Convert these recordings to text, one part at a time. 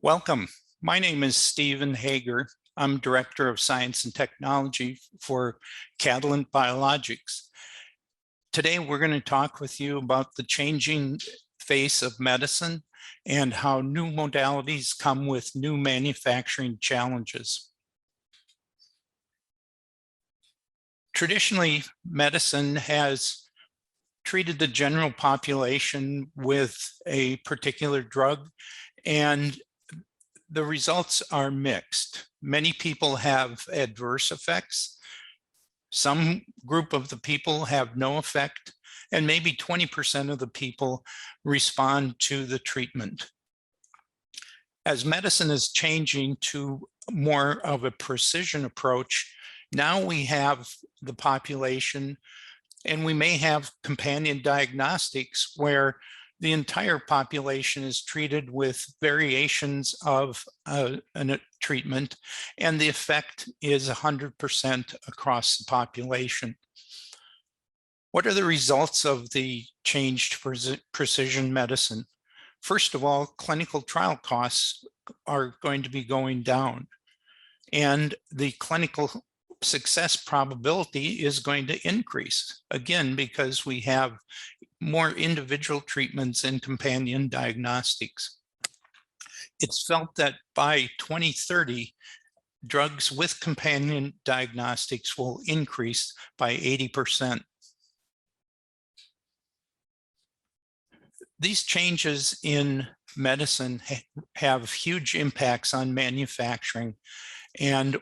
Welcome. My name is Stephen Hager. I'm Director of Science and Technology for Catalent Biologics. Today, we're going to talk with you about the changing face of medicine and how new modalities come with new manufacturing challenges. Traditionally, medicine has treated the general population with a particular drug, and the results are mixed. Many people have adverse effects. Some group of the people have no effect, and maybe 20% of the people respond to the treatment. As medicine is changing to more of a precision approach, now we have the population, and we may have companion diagnostics where the entire population is treated with variations of a treatment, and the effect is 100% across the population. What are the results of the changed precision medicine? First of all, clinical trial costs are going to be going down, and the clinical success probability is going to increase, again, because we have more individual treatments and companion diagnostics. It's felt that by 2030, drugs with companion diagnostics will increase by 80%. These changes in medicine have huge impacts on manufacturing and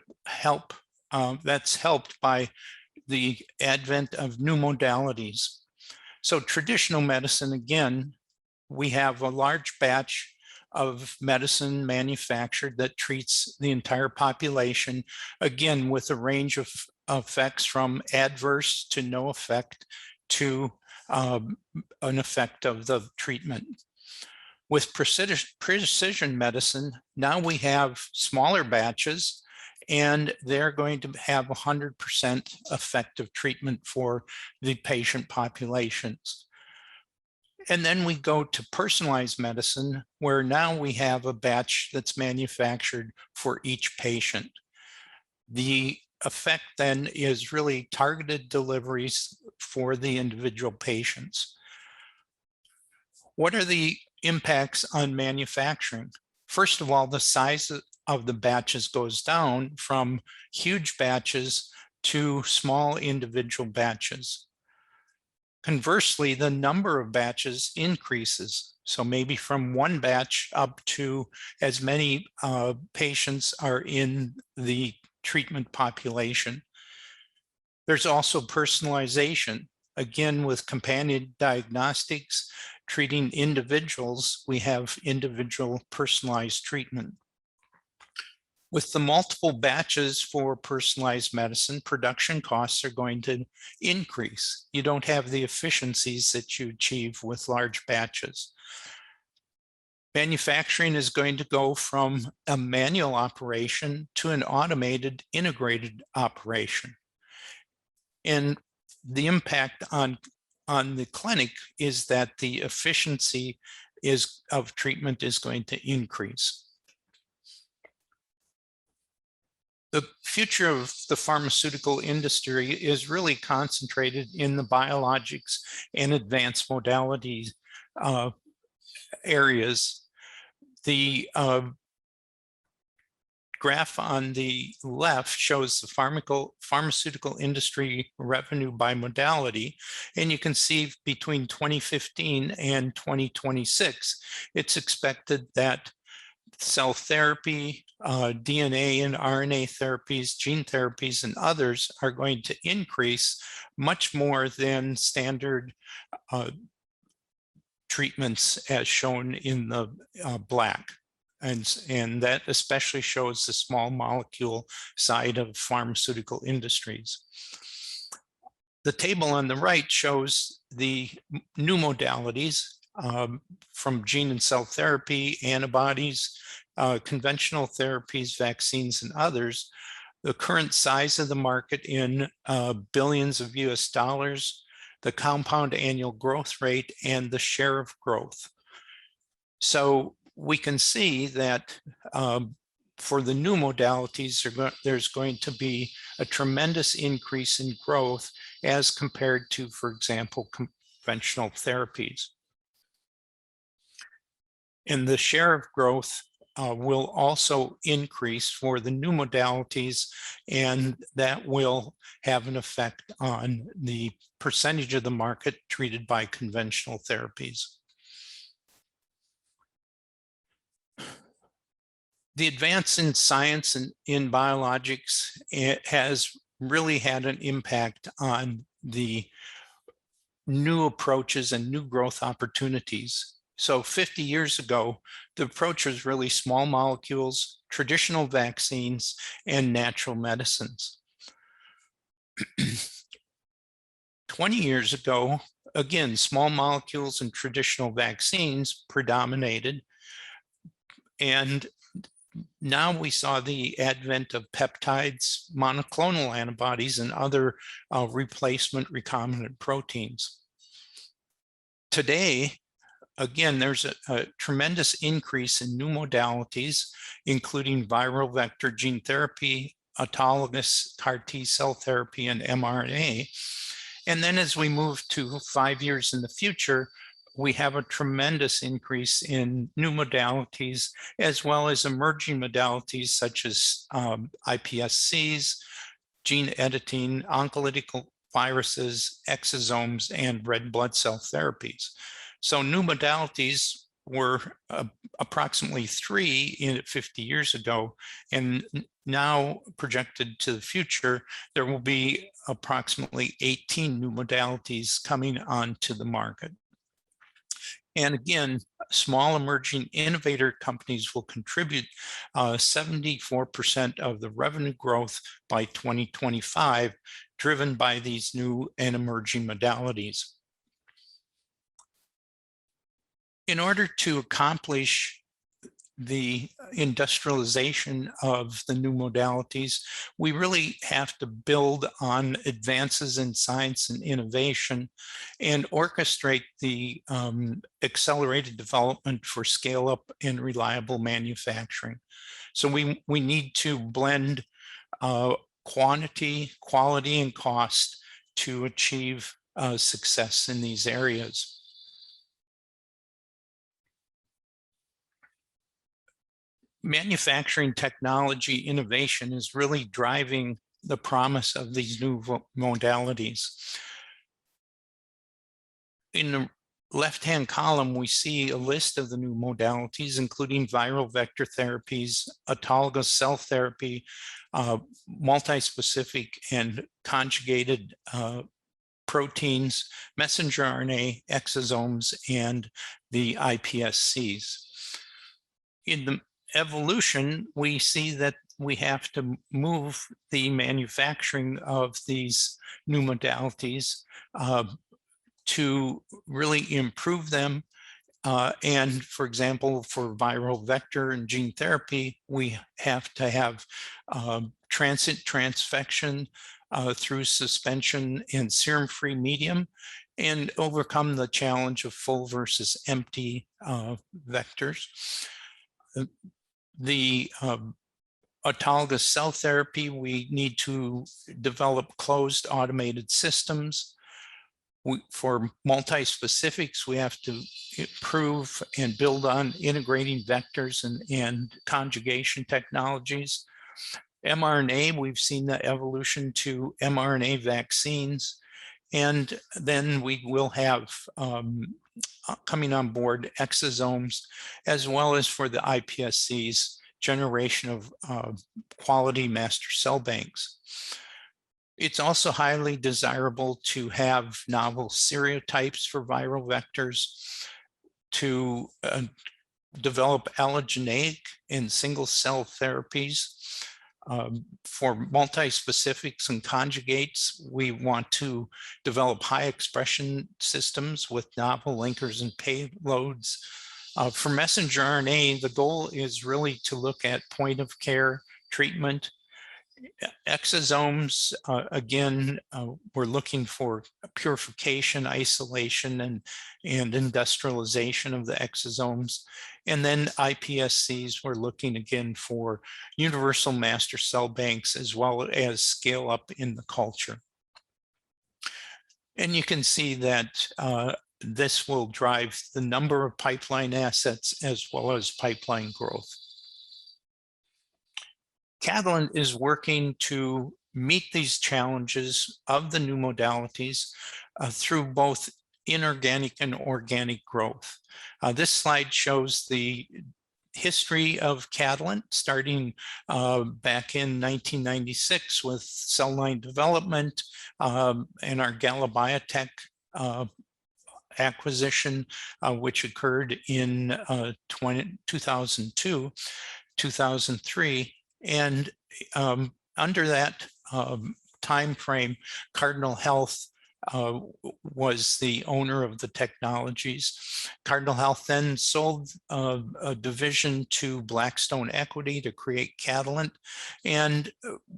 that's helped by the advent of new modalities. So traditional medicine, again, we have a large batch of medicine manufactured that treats the entire population, again, with a range of effects from adverse to no effect to an effect of the treatment. With precision medicine, now we have smaller batches, and they're going to have 100% effective treatment for the patient populations. And then we go to personalized medicine, where now we have a batch that's manufactured for each patient. The effect then is really targeted deliveries for the individual patients. What are the impacts on manufacturing? First of all, the size of the batches goes down from huge batches to small individual batches. Conversely, the number of batches increases. So maybe from one batch up to as many patients are in the treatment population. There's also personalization. Again, with companion diagnostics, treating individuals, we have individual personalized treatment. With the multiple batches for personalized medicine, production costs are going to increase. You don't have the efficiencies that you achieve with large batches. Manufacturing is going to go from a manual operation to an automated, integrated operation. And the impact on the clinic is that the efficiency of treatment is going to increase. The future of the pharmaceutical industry is really concentrated in the biologics and advanced modalities areas. The graph on the left shows the pharmaceutical industry revenue by modality, and you can see between 2015 and 2026, it's expected that cell therapy, DNA and RNA therapies, gene therapies, and others are going to increase much more than standard treatments as shown in the black. And that especially shows the small molecule side of pharmaceutical industries. The table on the right shows the new modalities from gene and cell therapy, antibodies, conventional therapies, vaccines, and others. The current size of the market in billions of US dollars, the compound annual growth rate, and the share of growth. So we can see that for the new modalities, there's going to be a tremendous increase in growth as compared to, for example, conventional therapies. And the share of growth will also increase for the new modalities, and that will have an effect on the percentage of the market treated by conventional therapies. The advance in science and in biologics, it has really had an impact on the new approaches and new growth opportunities. So 50 years ago, the approach was really small molecules, traditional vaccines, and natural medicines. 20 years ago, again, small molecules and traditional vaccines predominated. And now we saw the advent of peptides, monoclonal antibodies, and other replacement recombinant proteins. Today, again, there's a tremendous increase in new modalities, including viral vector gene therapy, autologous CAR T cell therapy, and mRNA. And then as we move to 5 years in the future, we have a tremendous increase in new modalities, as well as emerging modalities such as iPSCs, gene editing, oncolytic viruses, exosomes, and red blood cell therapies. So new modalities were approximately 3 50 years ago, and now projected to the future, there will be approximately 18 new modalities coming onto the market. And again, small emerging innovator companies will contribute 74% of the revenue growth by 2025, driven by these new and emerging modalities. In order to accomplish the industrialization of the new modalities, we really have to build on advances in science and innovation and orchestrate the accelerated development for scale-up and reliable manufacturing. So we need to blend quantity, quality, and cost to achieve success in these areas. Manufacturing technology innovation is really driving the promise of these new modalities. In the left-hand column, we see a list of the new modalities, including viral vector therapies, autologous cell therapy, multi-specific and conjugated proteins, messenger RNA, exosomes, and the iPSCs. In the evolution, we see that we have to move the manufacturing of these new modalities to really improve them. And for example, for viral vector and gene therapy, we have to have transient transfection through suspension and serum-free medium, and overcome the challenge of full versus empty vectors. The autologous cell therapy, we need to develop closed automated systems. For multi-specifics, we have to improve and build on integrating vectors and conjugation technologies. mRNA, we've seen the evolution to mRNA vaccines. And then we will have coming on board exosomes, as well as for the iPSCs, generation of quality master cell banks. It's also highly desirable to have novel serotypes for viral vectors, to develop allogeneic and single cell therapies. For multi-specifics and conjugates, we want to develop high expression systems with novel linkers and payloads. For messenger RNA, the goal is really to look at point of care treatment Exosomes, again, we're looking for purification, isolation, and industrialization of the exosomes. And then iPSCs, we're looking again for universal master cell banks as well as scale up in the culture. And you can see that this will drive the number of pipeline assets as well as pipeline growth. Catalent is working to meet these challenges of the new modalities through both inorganic and organic growth. This slide shows the history of Catalent starting back in 1996 with cell line development and our Gala Biotech acquisition, which occurred in 2002, 2003. And under that time frame, Cardinal Health was the owner of the technologies. Cardinal Health then sold a division to Blackstone Equity to create Catalent. And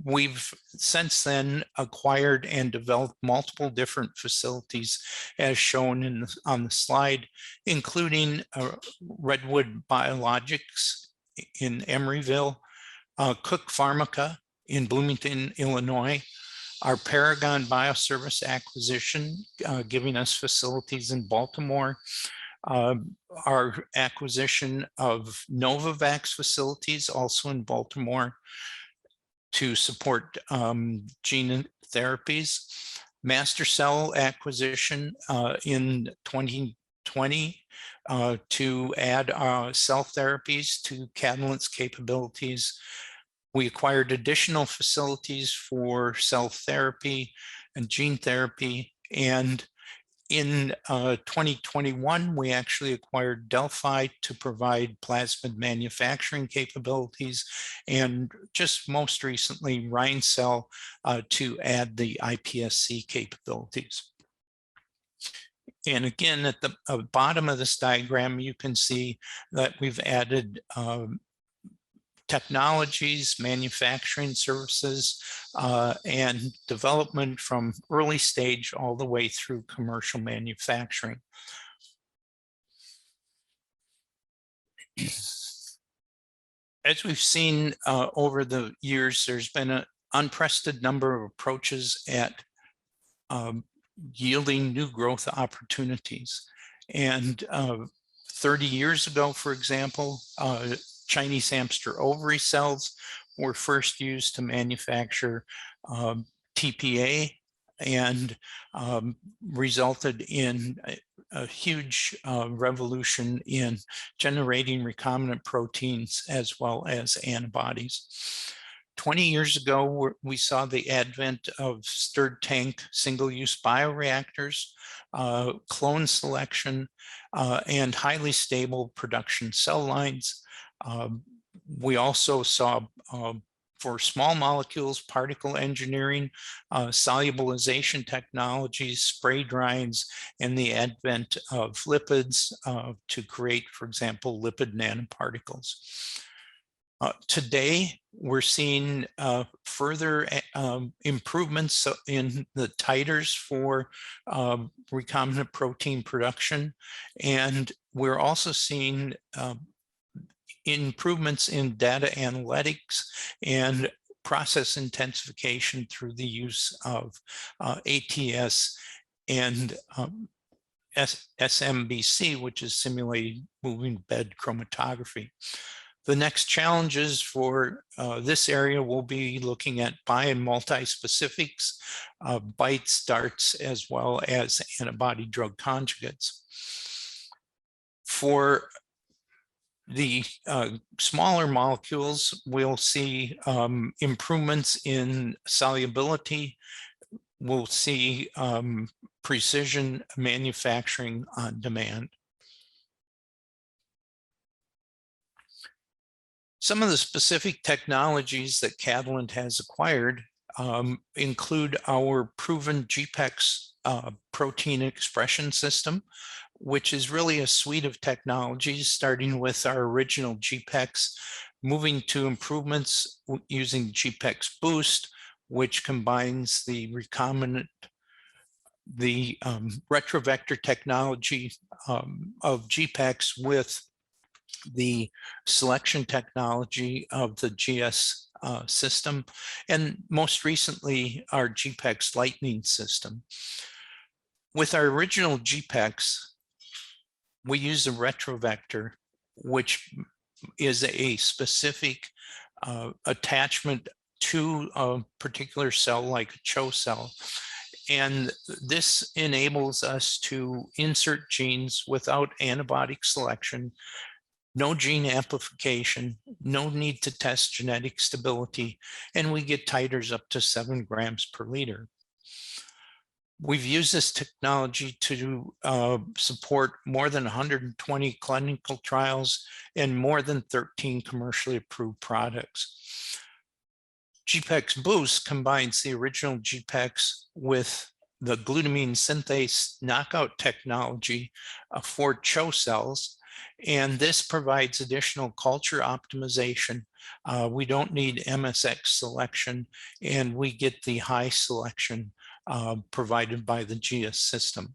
we've since then acquired and developed multiple different facilities as shown on the slide, including Redwood Biologics in Emeryville, Cook Pharmica in Bloomington, Illinois, our Paragon Bioservice acquisition, giving us facilities in Baltimore, our acquisition of Novavax facilities also in Baltimore to support gene therapies, Master Cell acquisition in 2020 to add cell therapies to Catalent's capabilities. We acquired additional facilities for cell therapy and gene therapy. And in 2021, we actually acquired Delphi to provide plasmid manufacturing capabilities. And just most recently, RheinCell to add the iPSC capabilities. And again, at the bottom of this diagram, you can see that we've added technologies, manufacturing services, and development from early stage all the way through commercial manufacturing. As we've seen over the years, there's been an unprecedented number of approaches at yielding new growth opportunities. And 30 years ago, for example, Chinese hamster ovary cells were first used to manufacture TPA and resulted in a huge revolution in generating recombinant proteins as well as antibodies. 20 years ago, we saw the advent of stirred tank single-use bioreactors, clone selection, and highly stable production cell lines. We also saw for small molecules, particle engineering, solubilization technologies, spray dryings, and the advent of lipids to create, for example, lipid nanoparticles. Today, we're seeing further improvements in the titers for recombinant protein production, and we're also seeing improvements in data analytics and process intensification through the use of ATS and SMBC, which is simulated moving bed chromatography. The next challenges for this area will be looking at bi and multi-specifics, BiTEs, DARTs, as well as antibody drug conjugates. For the smaller molecules, we'll see improvements in solubility. We'll see precision manufacturing on demand. Some of the specific technologies that Catalent has acquired include our proven GPEx protein expression system, which is really a suite of technologies, starting with our original GPEx moving to improvements using GPEx Boost, which combines the recombinant, the retrovector technology of GPEx with the selection technology of the GS system, and most recently our GPEx Lightning system. With our original GPEx, we use a retrovector, which is a specific attachment to a particular cell like a CHO cell. And this enables us to insert genes without antibiotic selection, no gene amplification, no need to test genetic stability, and we get titers up to 7 grams per liter. We've used this technology to support more than 120 clinical trials and more than 13 commercially approved products. GPEx Boost combines the original GPEx with the glutamine synthase knockout technology for CHO cells, and this provides additional culture optimization. We don't need MSX selection, and we get the high selection provided by the GS system.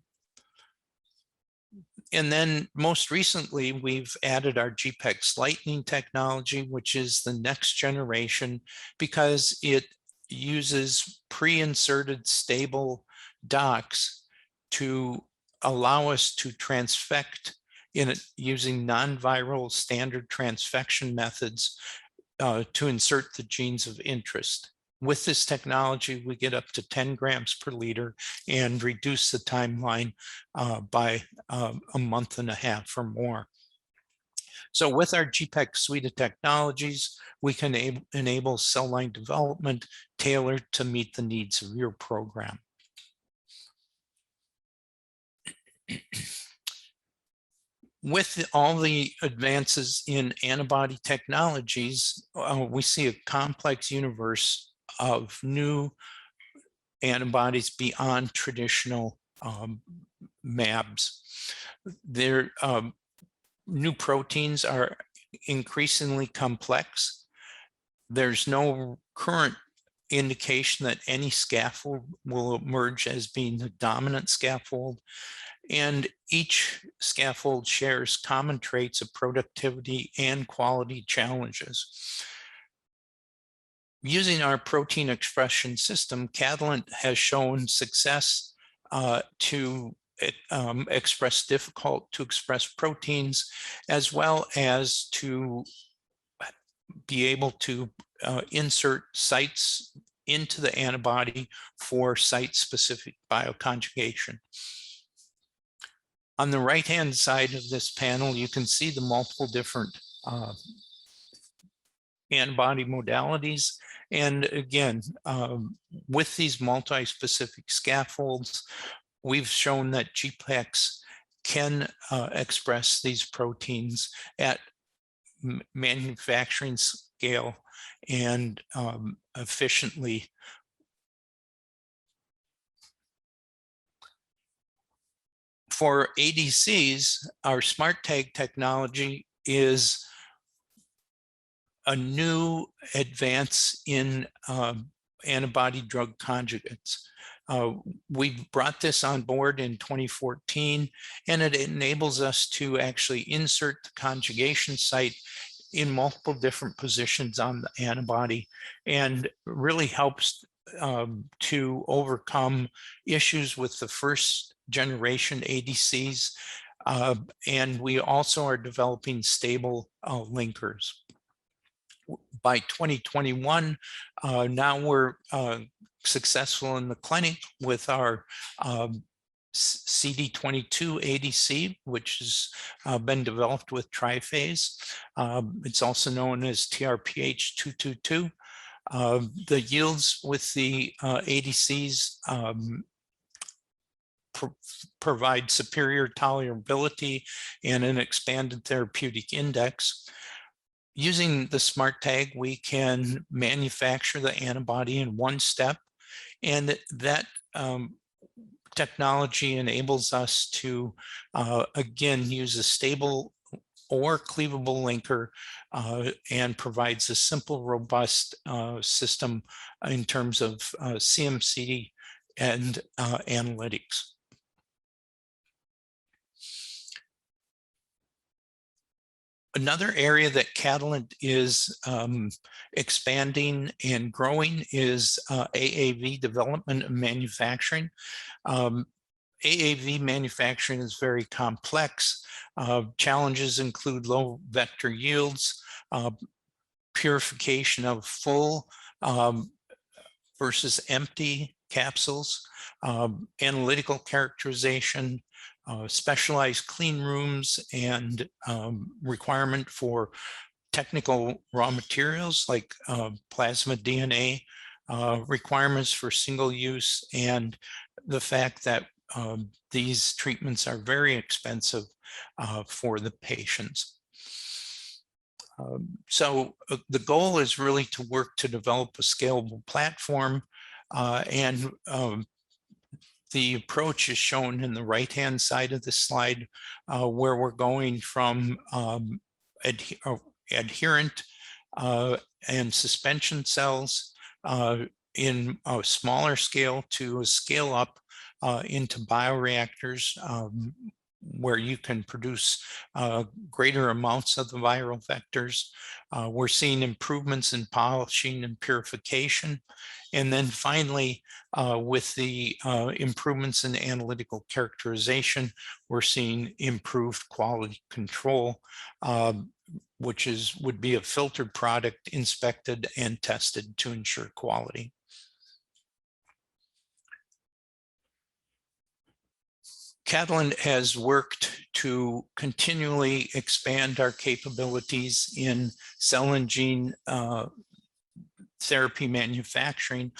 And then most recently, we've added our GPEx Lightning technology, which is the next generation because it uses pre-inserted stable docks to allow us to transfect using non-viral standard transfection methods to insert the genes of interest. With this technology, we get up to 10 grams per liter and reduce the timeline by a month and a half or more. So with our GPEx suite of technologies, we can enable cell line development tailored to meet the needs of your program. With all the advances in antibody technologies, we see a complex universe of new antibodies beyond traditional mAbs. Their new proteins are increasingly complex. There's no current indication that any scaffold will emerge as being the dominant scaffold, and each scaffold shares common traits of productivity and quality challenges. Using our protein expression system, Catalent has shown success to express difficult to express proteins, as well as to be able to insert sites into the antibody for site-specific bioconjugation. On the right-hand side of this panel, you can see the multiple different antibody modalities. And again, with these multi-specific scaffolds, we've shown that GPEx can express these proteins at manufacturing scale and efficiently. For ADCs, our SmartTag technology is a new advance in antibody drug conjugates. We brought this on board in 2014, and it enables us to actually insert the conjugation site in multiple different positions on the antibody, and really helps to overcome issues with the first generation ADCs. And we also are developing stable linkers. By 2021, now we're successful in the clinic with our CD22 ADC, which has been developed with triphase. It's also known as TRPH222. The yields with the ADCs provide superior tolerability and an expanded therapeutic index. Using the SmartTag, we can manufacture the antibody in one step, and that technology enables us to, again, use a stable or cleavable linker, and provides a simple, robust system in terms of CMC and analytics. Another area that Catalent is expanding and growing is AAV development and manufacturing. AAV manufacturing is very complex. Challenges include low vector yields, purification of full versus empty capsules, analytical characterization, specialized clean rooms, and requirement for technical raw materials like plasmid DNA, requirements for single use, and the fact that these treatments are very expensive for the patients. So the goal is really to work to develop a scalable platform, and the approach is shown in the right-hand side of the slide, where we're going from adherent and suspension cells in a smaller scale to a scale up into bioreactors, where you can produce greater amounts of the viral vectors. We're seeing improvements in polishing and purification. And then finally, with the improvements in analytical characterization, we're seeing improved quality control, which would be a filtered product inspected and tested to ensure quality. Catalent has worked to continually expand our capabilities in cell and gene therapy manufacturing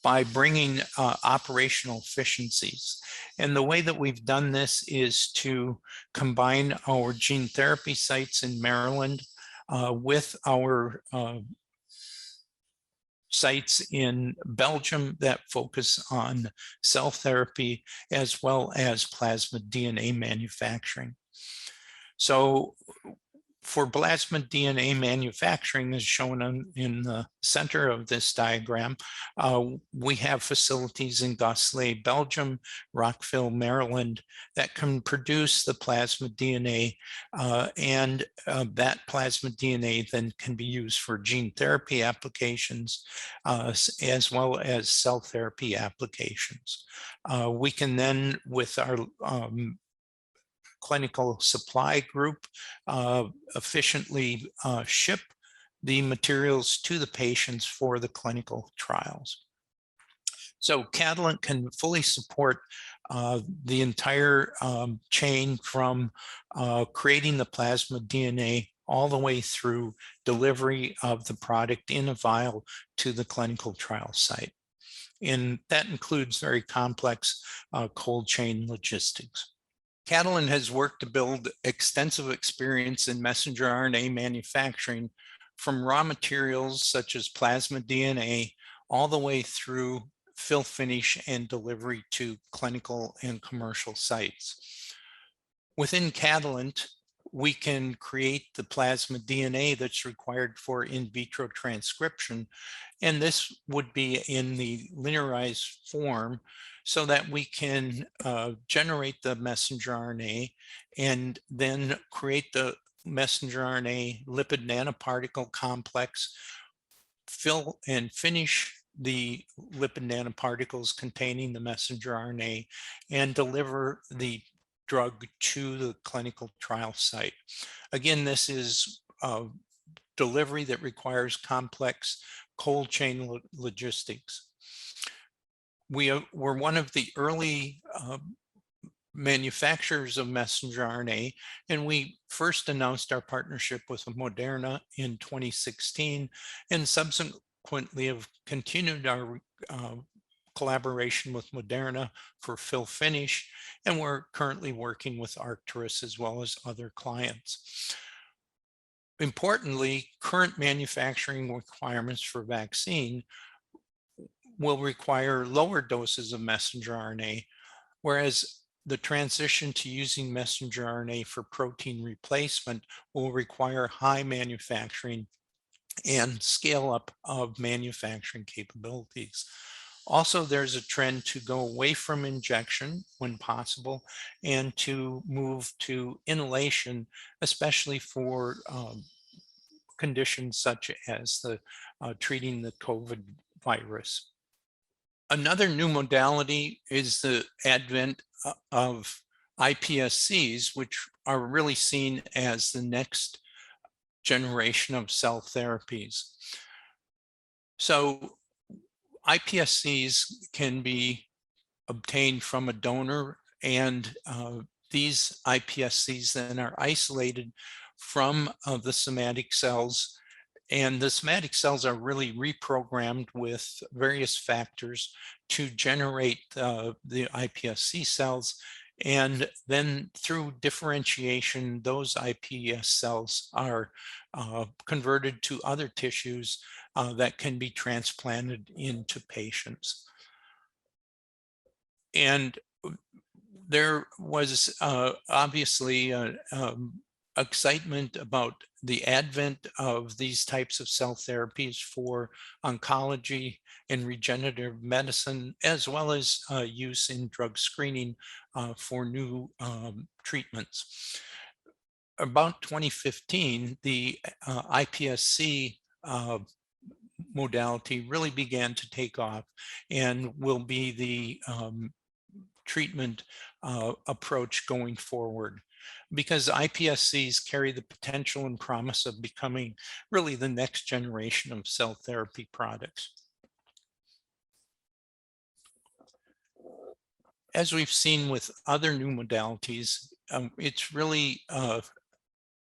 by bringing operational efficiencies. And the way that we've done this is to combine our gene therapy sites in Maryland with our sites in Belgium that focus on cell therapy as well as plasmid DNA manufacturing. So for plasmid DNA manufacturing, as shown in the center of this diagram, we have facilities in Gosselies, Belgium, Rockville, Maryland, that can produce the plasmid DNA, and that plasmid DNA then can be used for gene therapy applications, as well as cell therapy applications. We can then, with our clinical supply group, efficiently ship the materials to the patients for the clinical trials. So Catalent can fully support the entire chain from creating the plasmid DNA all the way through delivery of the product in a vial to the clinical trial site. And that includes very complex cold chain logistics. Catalent has worked to build extensive experience in messenger RNA manufacturing, from raw materials such as plasmid DNA all the way through fill finish and delivery to clinical and commercial sites. Within Catalent, we can create the plasmid DNA that's required for in vitro transcription, and this would be in the linearized form, so that we can generate the messenger RNA and then create the messenger RNA lipid nanoparticle complex, fill and finish the lipid nanoparticles containing the messenger RNA, and deliver the drug to the clinical trial site. Again, this is a delivery that requires complex cold chain logistics. We were one of the early manufacturers of messenger RNA, and we first announced our partnership with Moderna in 2016, and subsequently have continued our collaboration with Moderna for fill finish, and we're currently working with Arcturus as well as other clients. Importantly, current manufacturing requirements for vaccine will require lower doses of messenger RNA, whereas the transition to using messenger RNA for protein replacement will require high manufacturing and scale up of manufacturing capabilities. Also, there's a trend to go away from injection when possible and to move to inhalation, especially for conditions such as treating the COVID virus. Another new modality is the advent of iPSCs, which are really seen as the next generation of cell therapies. So iPSCs can be obtained from a donor, and these iPSCs then are isolated from the somatic cells, and the somatic cells are really reprogrammed with various factors to generate the iPSC cells. And then through differentiation, those iPS cells are converted to other tissues that can be transplanted into patients. And there was obviously excitement about the advent of these types of cell therapies for oncology and regenerative medicine, as well as use in drug screening for new treatments. About 2015, the iPSC modality really began to take off and will be the treatment approach going forward, because iPSCs carry the potential and promise of becoming really the next generation of cell therapy products. As we've seen with other new modalities, it's really a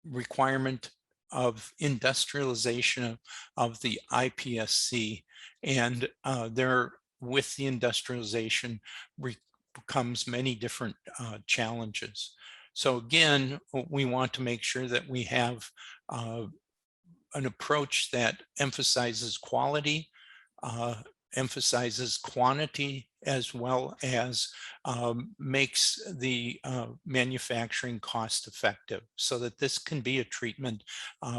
requirement of industrialization of the iPSC, and there, with the industrialization, becomes many different challenges. So again, we want to make sure that we have an approach that emphasizes quality, emphasizes quantity, as well as makes the manufacturing cost effective, so that this can be a treatment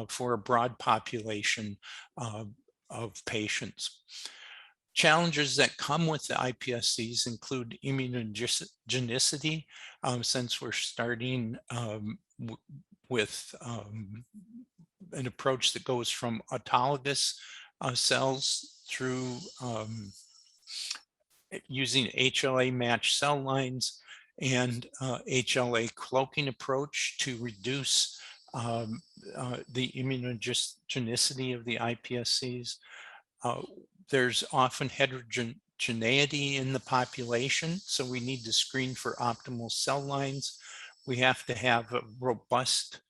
for a broad population of patients. Challenges that come with the iPSCs include immunogenicity, since we're starting with an approach that goes from autologous cells through using HLA matched cell lines and HLA cloaking approach to reduce the immunogenicity of the iPSCs. There's often heterogeneity in the population, so we need to screen for optimal cell lines. We have to have a robust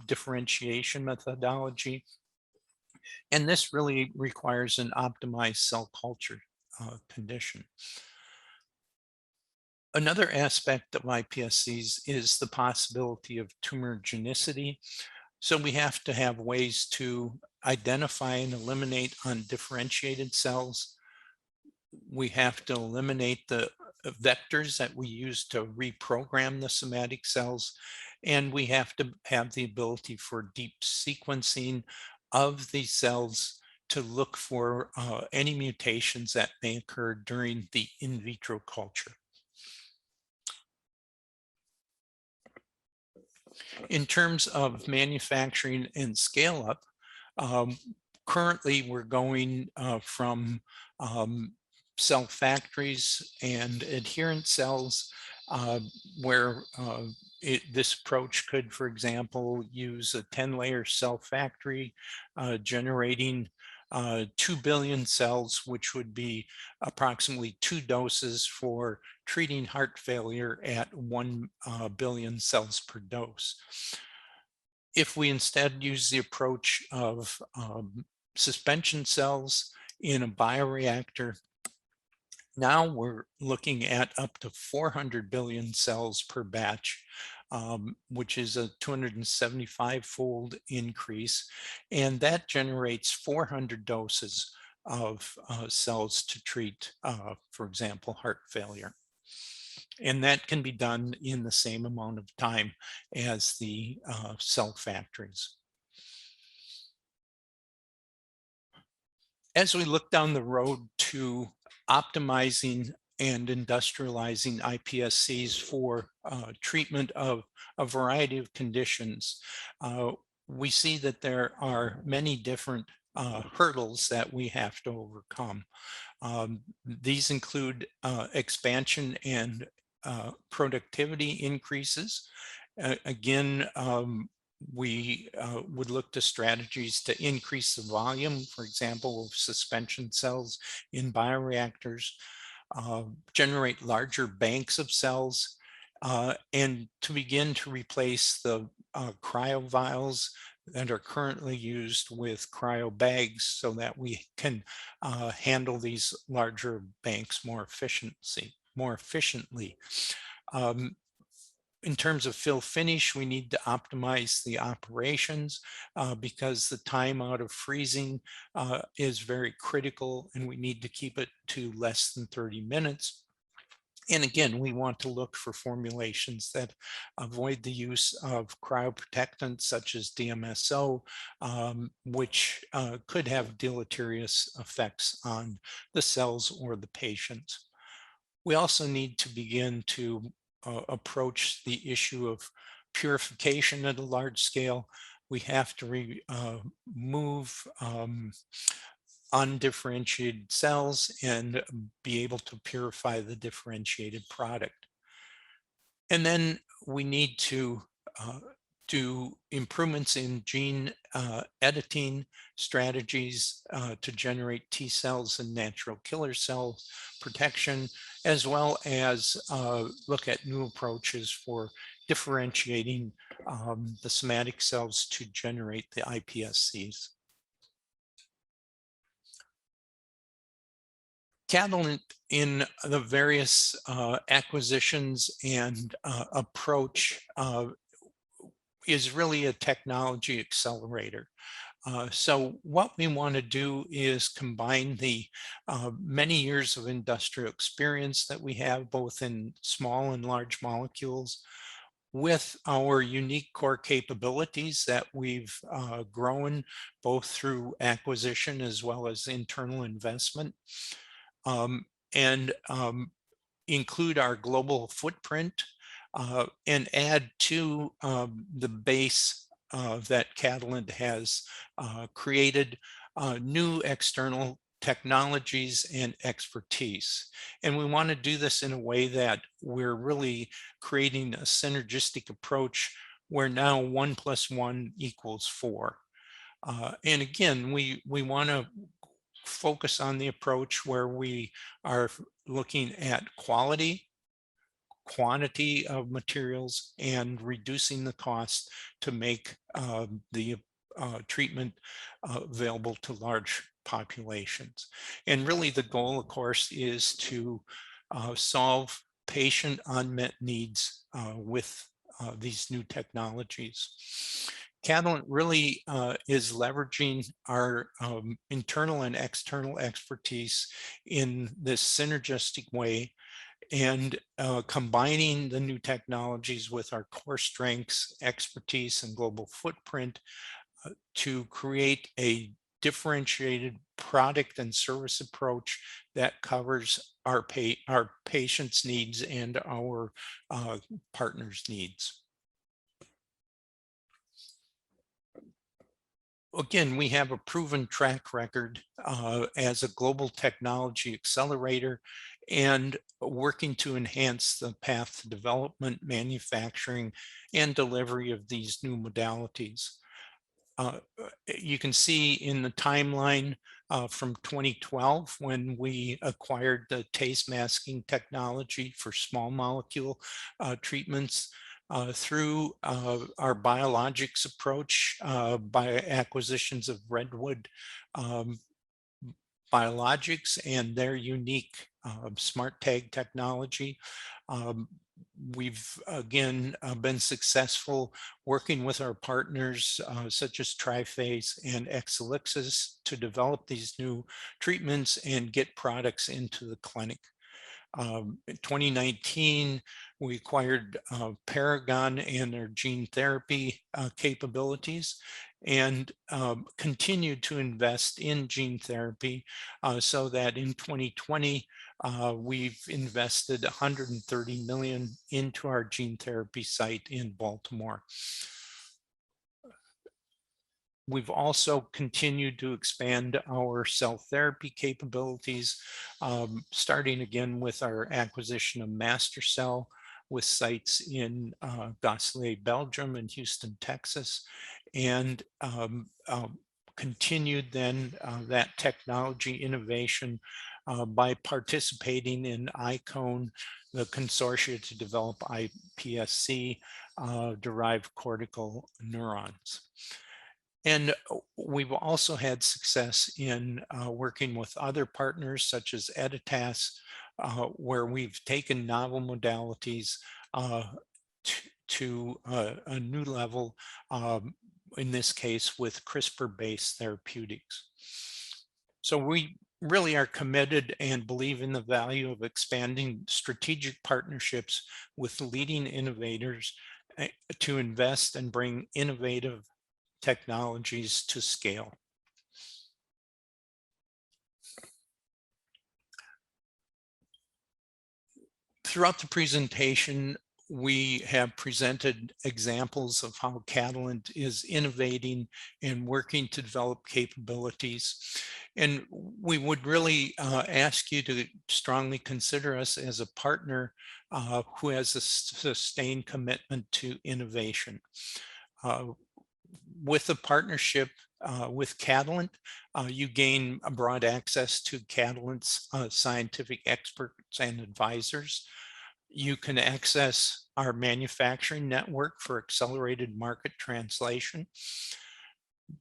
differentiation methodology, and this really requires an optimized cell culture condition. Another aspect of iPSCs is the possibility of tumorigenicity. So we have to have ways to identify and eliminate undifferentiated cells. We have to eliminate the vectors that we use to reprogram the somatic cells. And we have to have the ability for deep sequencing of these cells to look for any mutations that may occur during the in vitro culture. In terms of manufacturing and scale up, currently we're going from cell factories and adherent cells where this approach could, for example, use a 10-layer cell factory generating 2 billion cells, which would be approximately 2 doses for treating heart failure at 1 billion cells per dose. If we instead use the approach of suspension cells in a bioreactor, now we're looking at up to 400 billion cells per batch, which is a 275-fold increase. And that generates 400 doses of cells to treat, for example, heart failure. And that can be done in the same amount of time as the cell factories. As we look down the road to optimizing and industrializing iPSCs for treatment of a variety of conditions, we see that there are many different hurdles that we have to overcome. These include expansion and productivity increases. Again, we would look to strategies to increase the volume, for example, of suspension cells in bioreactors, generate larger banks of cells, and to begin to replace the cryo vials that are currently used with cryo bags so that we can handle these larger banks more efficiently. In terms of fill finish, we need to optimize the operations because the time out of freezing is very critical, and we need to keep it to less than 30 minutes. And again, we want to look for formulations that avoid the use of cryoprotectants such as DMSO, which could have deleterious effects on the cells or the patients. We also need to begin to approach the issue of purification at a large scale. We have to remove undifferentiated cells and be able to purify the differentiated product. And then we need to do improvements in gene editing strategies to generate T cells and natural killer cell protection, as well as look at new approaches for differentiating the somatic cells to generate the iPSCs. Catalent, in the various acquisitions and approach, is really a technology accelerator. So what we want to do is combine the many years of industrial experience that we have both in small and large molecules with our unique core capabilities that we've grown both through acquisition as well as internal investment, and include our global footprint and add to the base that Catalent has created new external technologies and expertise. And we want to do this in a way that we're really creating a synergistic approach where now 1 + 1 = 4. And again, we want to focus on the approach where we are looking at quality, quantity of materials, and reducing the cost to make the treatment available to large populations. And really the goal, of course, is to solve patient unmet needs with these new technologies. Catalent really is leveraging our internal and external expertise in this synergistic way and combining the new technologies with our core strengths, expertise, and global footprint to create a differentiated product and service approach that covers our patients' needs and our partners' needs. Again, we have a proven track record as a global technology accelerator and working to enhance the path to development, manufacturing, and delivery of these new modalities. You can see in the timeline from 2012 when we acquired the taste masking technology for small molecule treatments, through our biologics approach by acquisitions of Redwood Biologics and their unique smart tag technology. We've again been successful working with our partners such as Triphase and Exelixis to develop these new treatments and get products into the clinic. In 2019, we acquired Paragon and their gene therapy capabilities, and continued to invest in gene therapy so that in 2020, we've invested 130 million into our gene therapy site in Baltimore. We've also continued to expand our cell therapy capabilities, starting again with our acquisition of MasterCell with sites in Gosselies, Belgium and Houston, Texas, and continued then that technology innovation by participating in ICONE, the consortia to develop iPSC derived cortical neurons. And we've also had success in working with other partners such as Editas, where we've taken novel modalities to a new level, in this case with CRISPR-based therapeutics. So we really are committed and believe in the value of expanding strategic partnerships with leading innovators to invest and bring innovative technologies to scale. Throughout the presentation, we have presented examples of how Catalent is innovating and working to develop capabilities. And we would really ask you to strongly consider us as a partner who has a sustained commitment to innovation. With a partnership with Catalent, you gain a broad access to Catalent's scientific experts and advisors. You can access our manufacturing network for accelerated market translation.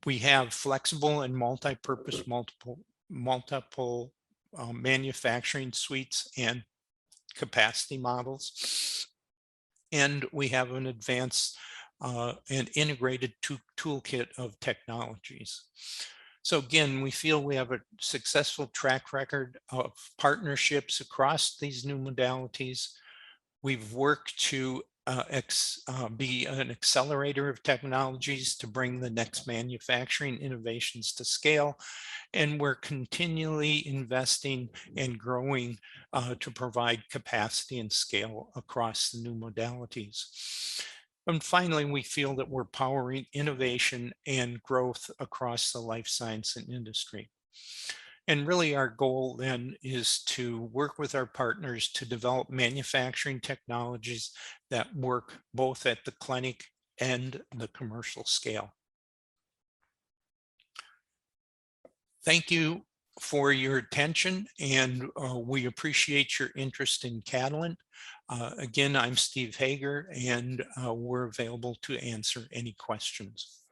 We have flexible and multi-purpose multiple manufacturing suites and capacity models. And we have an advanced and integrated toolkit of technologies. So again, we feel we have a successful track record of partnerships across these new modalities. We've worked to be an accelerator of technologies to bring the next manufacturing innovations to scale. And we're continually investing and growing to provide capacity and scale across the new modalities. And finally, we feel that we're powering innovation and growth across the life science and industry. And really our goal then is to work with our partners to develop manufacturing technologies that work both at the clinic and the commercial scale. Thank you for your attention, and we appreciate your interest in Catalent. Again, I'm Steve Hager, and we're available to answer any questions.